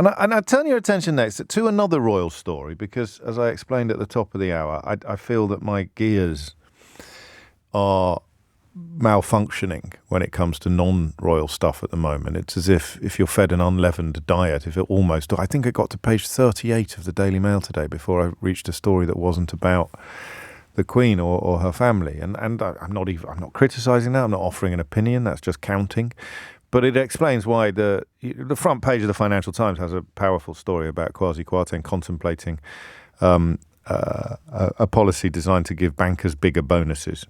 And I turn your attention next to another royal story, because, as I explained at the top of the hour, I feel that my gears are malfunctioning when it comes to non-royal stuff at the moment. It's as if you're fed an unleavened diet, I think I got to page 38 of the Daily Mail today before I reached a story that wasn't about the Queen or her family. And I'm not criticising that. I'm not offering an opinion. That's just counting. But it explains why the front page of the Financial Times has a powerful story about Kwasi Kwarteng contemplating a policy designed to give bankers bigger bonuses.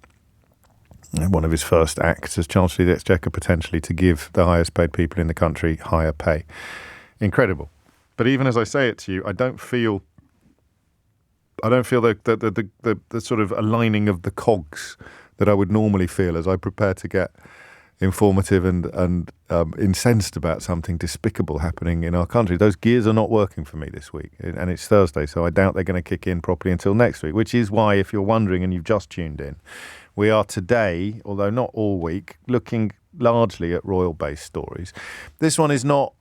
One of his first acts as Chancellor of the Exchequer, potentially, to give the highest paid people in the country higher pay. Incredible. But even as I say it to you, I don't feel the sort of aligning of the cogs that I would normally feel as I prepare to get informative and incensed about something despicable happening in our country. Those gears are not working for me this week, and it's Thursday, so I doubt they're going to kick in properly until next week, which is why, if you're wondering and you've just tuned in, we are today, although not all week, looking largely at royal-based stories. This one is not.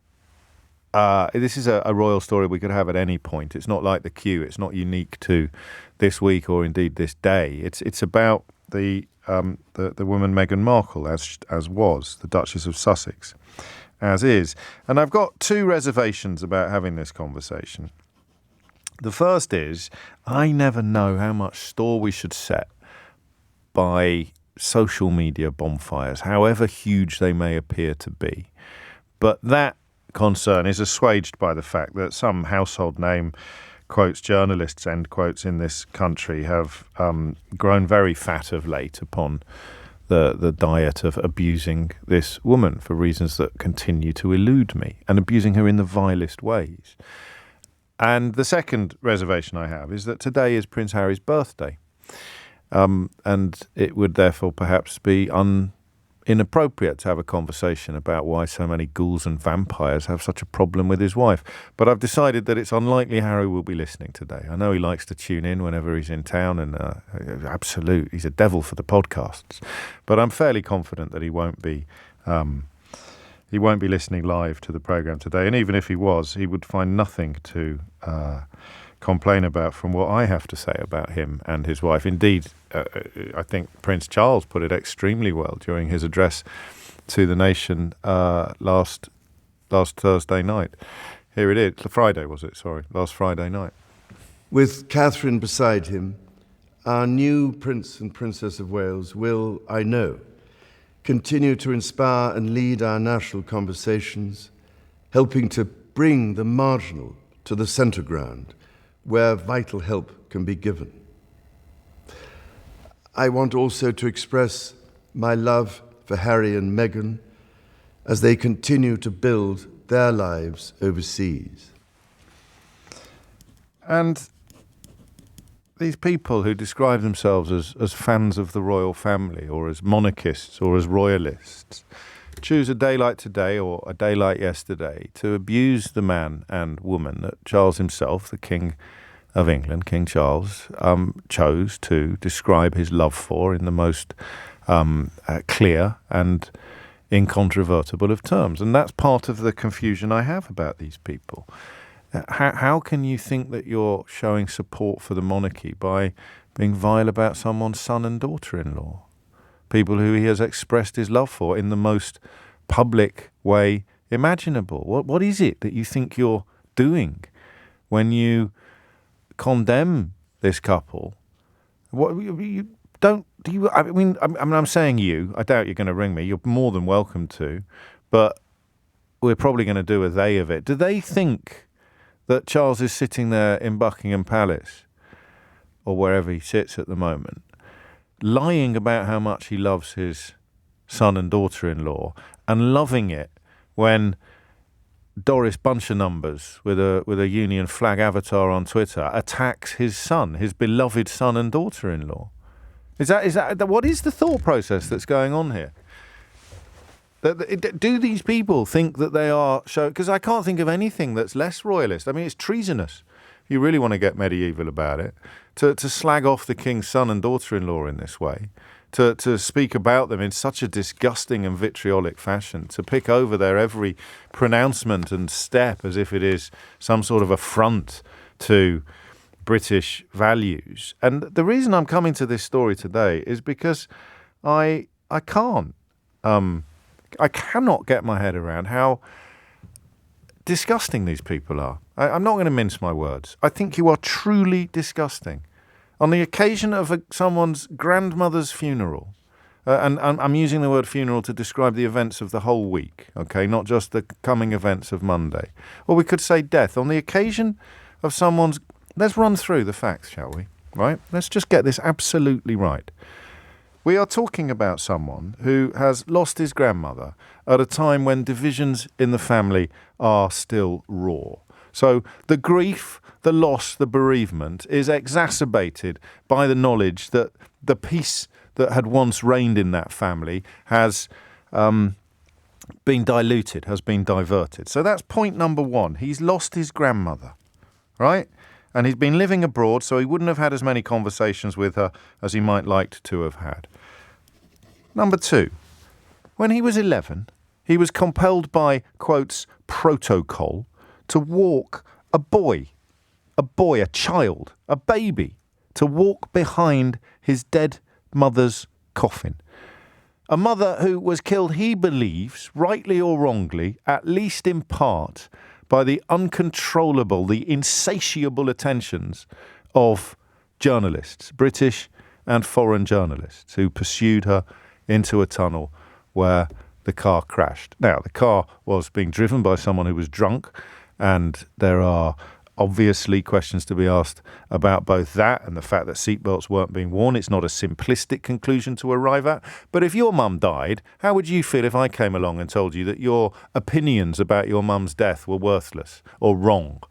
This is a royal story we could have at any point. It's not like the queue. It's not unique to this week or indeed this day. It's about the woman Meghan Markle, as was the Duchess of Sussex, as is. And I've got two reservations about having this conversation. The first is, I never know how much store we should set by social media bonfires, however huge they may appear to be. But that concern is assuaged by the fact that some household name, quotes, journalists, end quotes, in this country have grown very fat of late upon the diet of abusing this woman for reasons that continue to elude me, and abusing her in the vilest ways. And the second reservation I have is that today is Prince Harry's birthday. And it would therefore perhaps be inappropriate to have a conversation about why so many ghouls and vampires have such a problem with his wife. But I've decided that it's unlikely Harry will be listening today. I know he likes to tune in whenever he's in town, and he's a devil for the podcasts. But I'm fairly confident that he won't be listening live to the programme today. And even if he was, he would find nothing to complain about from what I have to say about him and his wife. Indeed, I think Prince Charles put it extremely well during his address to the nation last Thursday night. Here it is. Friday, was it? Sorry. Last Friday night. With Catherine beside him, our new Prince and Princess of Wales will, I know, continue to inspire and lead our national conversations, helping to bring the marginal to the centre ground, where vital help can be given. I want also to express my love for Harry and Meghan as they continue to build their lives overseas. And these people who describe themselves as fans of the royal family, or as monarchists, or as royalists, choose a day like today or a day like yesterday to abuse the man and woman that Charles himself, the King of England, King Charles, chose to describe his love for in the most clear and incontrovertible of terms. And that's part of the confusion I have about these people. How can you think that you're showing support for the monarchy by being vile about someone's son and daughter-in-law? People who he has expressed his love for in the most public way imaginable. What is it that you think you're doing when you condemn this couple? I'm saying you. I doubt you're going to ring me. You're more than welcome to, but we're probably going to do a they of it. Do they think that Charles is sitting there in Buckingham Palace, or wherever he sits at the moment, lying about how much he loves his son and daughter-in-law, and loving it when Doris Buncher-Numbers with a Union flag avatar on Twitter attacks his son, his beloved son and daughter-in-law? Is that what is the thought process that's going on here? Do these people think that they are because I can't think of anything that's less royalist. I mean, it's treasonous, if you really want to get medieval about it, to slag off the king's son and daughter-in-law in this way, to speak about them in such a disgusting and vitriolic fashion, to pick over their every pronouncement and step as if it is some sort of affront to British values. And the reason I'm coming to this story today is because I cannot get my head around how disgusting these people are. I'm not going to mince my words. I think you are truly disgusting. On the occasion of someone's grandmother's funeral, and I'm using the word funeral to describe the events of the whole week, okay, not just the coming events of Monday. Or we could say death. On the occasion of someone's... Let's run through the facts, shall we? Right? Let's just get this absolutely right. We are talking about someone who has lost his grandmother at a time when divisions in the family are still raw. So the grief, the loss, the bereavement is exacerbated by the knowledge that the peace that had once reigned in that family has been diluted, has been diverted. So that's point number one. He's lost his grandmother, right? And he's been living abroad, so he wouldn't have had as many conversations with her as he might like to have had. Number two, when he was 11, he was compelled by, quotes, protocol, to walk a child, a baby, to walk behind his dead mother's coffin. A mother who was killed, he believes, rightly or wrongly, at least in part, by the uncontrollable, the insatiable attentions of journalists, British and foreign journalists, who pursued her into a tunnel where the car crashed. Now, the car was being driven by someone who was drunk, and there are obviously questions to be asked about both that and the fact that seatbelts weren't being worn. It's not a simplistic conclusion to arrive at. But if your mum died, how would you feel if I came along and told you that your opinions about your mum's death were worthless or wrong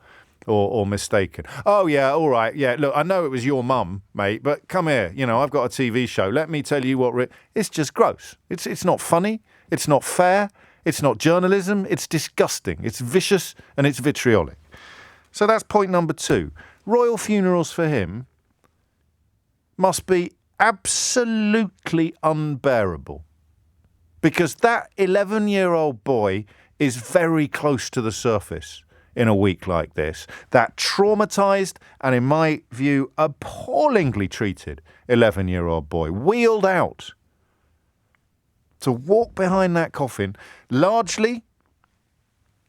or mistaken? Oh, yeah, all right. Yeah, look, I know it was your mum, mate, but come here. You know, I've got a TV show. Let me tell you what... It's just gross. It's not funny. It's not fair. It's not journalism. It's disgusting. It's vicious and it's vitriolic. So that's point number two. Royal funerals for him must be absolutely unbearable, because that 11-year-old boy is very close to the surface in a week like this. That traumatized and, in my view, appallingly treated 11-year-old boy, wheeled out to walk behind that coffin, largely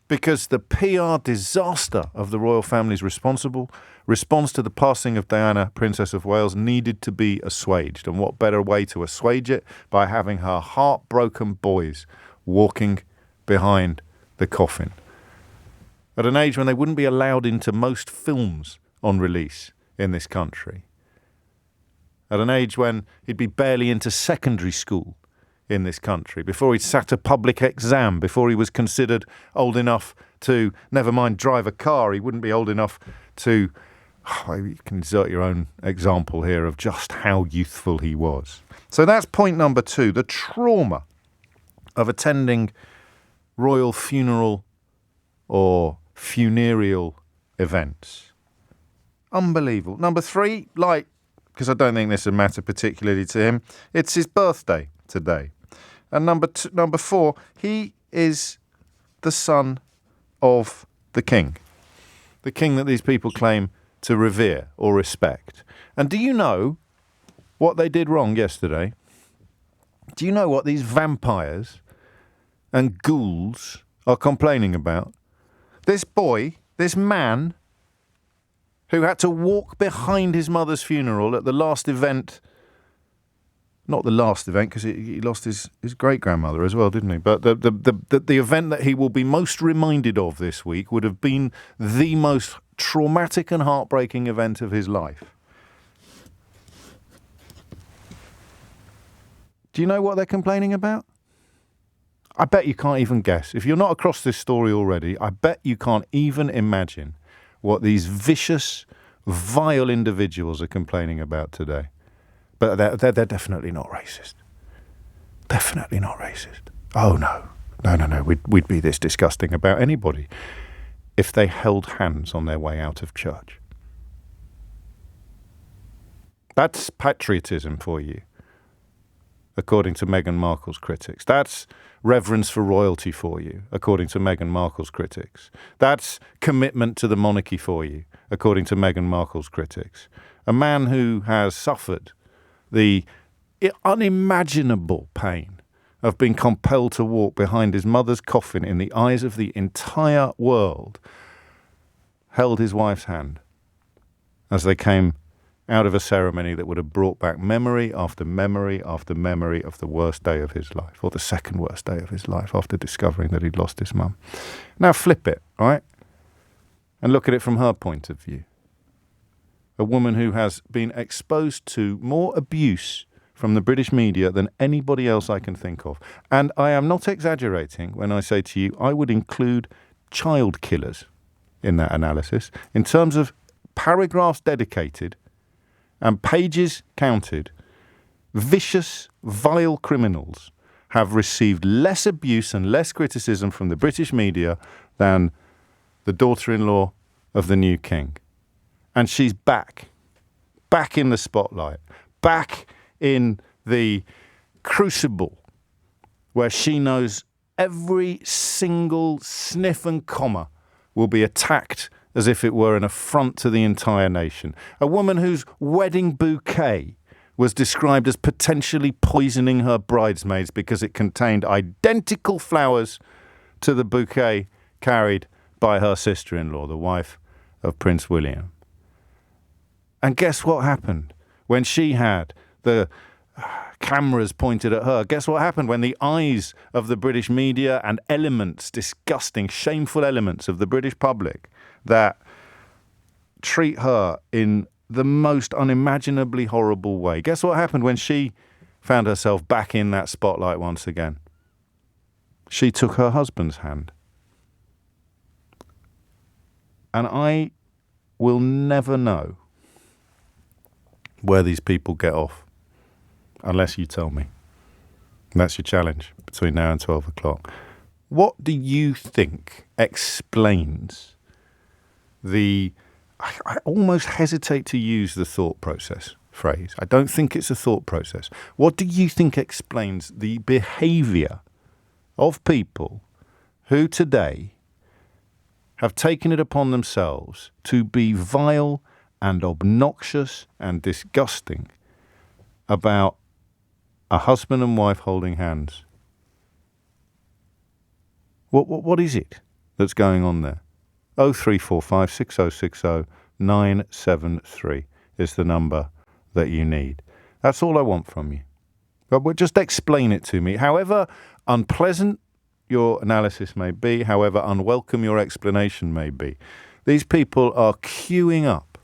because the PR disaster of the royal family's response to the passing of Diana, Princess of Wales, needed to be assuaged. And what better way to assuage it by having her heartbroken boys walking behind the coffin at an age when they wouldn't be allowed into most films on release in this country, at an age when he'd be barely into secondary school in this country, before he'd sat a public exam, before he was considered old enough to, never mind drive a car, he wouldn't be old enough to, you can insert your own example here of just how youthful he was. So that's point number two, the trauma of attending royal funeral or funereal events. Unbelievable. Number three, because I don't think this would matter particularly to him, it's his birthday today. And number four, he is the son of the king that these people claim to revere or respect. And do you know what they did wrong yesterday? Do you know what these vampires and ghouls are complaining about? This boy, this man, who had to walk behind his mother's funeral at the last event. Not the last event, because he lost his great-grandmother as well, didn't he? But the event that he will be most reminded of this week would have been the most traumatic and heartbreaking event of his life. Do you know what they're complaining about? I bet you can't even guess. If you're not across this story already, I bet you can't even imagine what these vicious, vile individuals are complaining about today. But they're definitely not racist. Definitely not racist. Oh, no. No. We'd be this disgusting about anybody if they held hands on their way out of church. That's patriotism for you. according to Meghan Markle's critics. That's reverence for royalty for you, according to Meghan Markle's critics. That's commitment to the monarchy for you, according to Meghan Markle's critics. A man who has suffered the unimaginable pain of being compelled to walk behind his mother's coffin in the eyes of the entire world, held his wife's hand as they came out of a ceremony that would have brought back memory after memory after memory of the worst day of his life, or the second worst day of his life after discovering that he'd lost his mum. Now flip it, right? And look at it from her point of view. A woman who has been exposed to more abuse from the British media than anybody else I can think of. And I am not exaggerating when I say to you, I would include child killers in that analysis. In terms of paragraphs dedicated and pages counted, vicious, vile criminals have received less abuse and less criticism from the British media than the daughter-in-law of the new king. And she's back in the spotlight, back in the crucible where she knows every single sniff and comma will be attacked as if it were an affront to the entire nation. A woman whose wedding bouquet was described as potentially poisoning her bridesmaids because it contained identical flowers to the bouquet carried by her sister-in-law, the wife of Prince William. And guess what happened when she had the cameras pointed at her? Guess what happened when the eyes of the British media and elements, disgusting, shameful elements of the British public that treat her in the most unimaginably horrible way? Guess what happened when she found herself back in that spotlight once again? She took her husband's hand. And I will never know where these people get off unless you tell me. And that's your challenge between now and 12 o'clock. What do you think explains the... I almost hesitate to use the thought process phrase. I don't think it's a thought process. What do you think explains the behaviour of people who today have taken it upon themselves to be vile and obnoxious and disgusting about a husband and wife holding hands? What is it that's going on there? 0345 6060 973 is the number that you need. That's all I want from you. But just explain it to me. However unpleasant your analysis may be, however unwelcome your explanation may be, these people are queuing up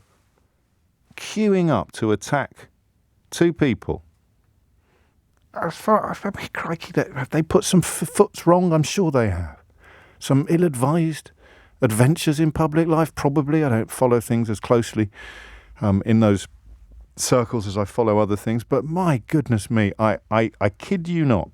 to attack two people. As far as crikey, have they put some foots wrong? I'm sure they have. Some ill-advised adventures in public life, probably. I don't follow things as closely in those circles as I follow other things. But my goodness me, I kid you not.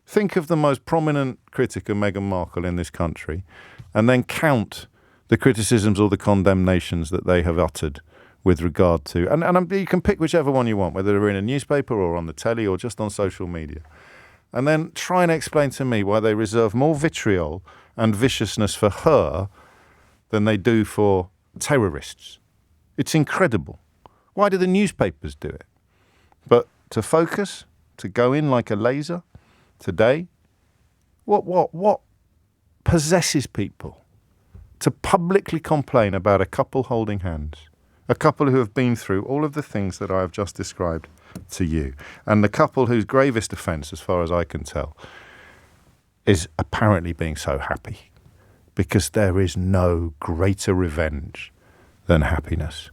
Think of the most prominent critic of Meghan Markle in this country and then count the criticisms or the condemnations that they have uttered with regard to, and you can pick whichever one you want, whether they're in a newspaper or on the telly or just on social media. And then try and explain to me why they reserve more vitriol and viciousness for her than they do for terrorists. It's incredible. Why do the newspapers do it? But to focus, to go in like a laser today, what possesses people to publicly complain about a couple holding hands? A couple who have been through all of the things that I have just described to you. And the couple whose gravest offence, as far as I can tell, is apparently being so happy. Because there is no greater revenge than happiness.